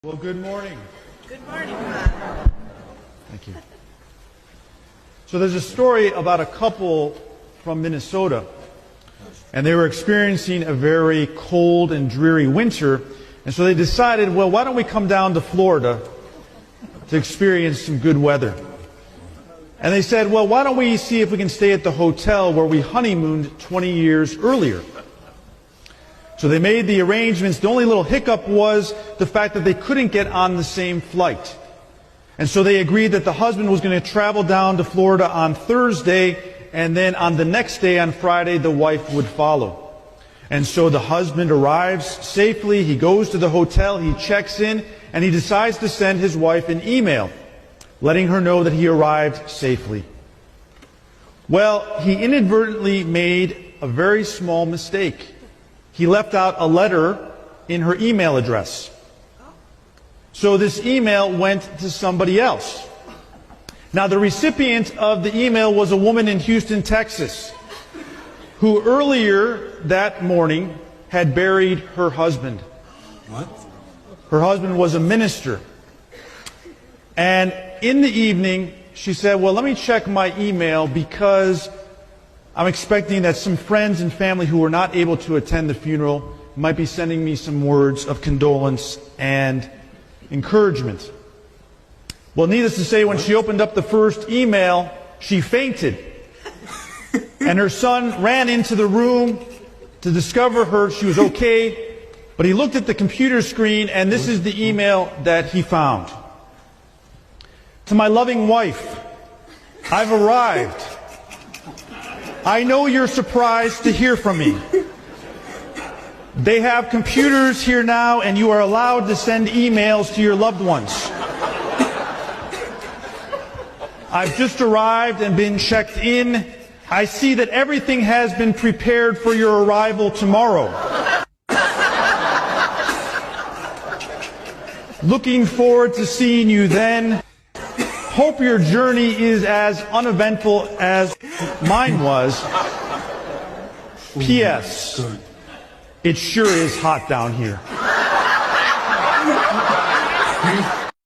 Well, good morning. Good morning, Father. Thank you. So there's a story about a couple from Minnesota, and they were experiencing a very cold and dreary winter, and so they decided, well, why don't we come down to Florida to experience some good weather? And they said, well, why don't we see if we can stay at the hotel where we honeymooned 20 years earlier? So they made the arrangements. The only little hiccup was the fact that they couldn't get on the same flight. And so they agreed that the husband was going to travel down to Florida on Thursday, and then on the next day, on Friday, the wife would follow. And so the husband arrives safely. He goes to the hotel, he checks in, and he decides to send his wife an email letting her know that he arrived safely. Well, he inadvertently made a very small mistake. He left out a letter in her email address. So this email went to somebody else. Now, the recipient of the email was a woman in Houston, Texas, who earlier that morning had buried her husband. What? Her husband was a minister. And in the evening, she said, well, let me check my email because I'm expecting that some friends and family who were not able to attend the funeral might be sending me some words of condolence and encouragement. Well, needless to say, when she opened up the first email, she fainted. And her son ran into the room to discover she was okay. But he looked at the computer screen, and this is the email that he found. To my loving wife, I've arrived. I know you're surprised to hear from me. They have computers here now, and you are allowed to send emails to your loved ones. I've just arrived and been checked in. I see that everything has been prepared for your arrival tomorrow. Looking forward to seeing you then. Hope your journey is as uneventful as mine was. P.S. It sure is hot down here.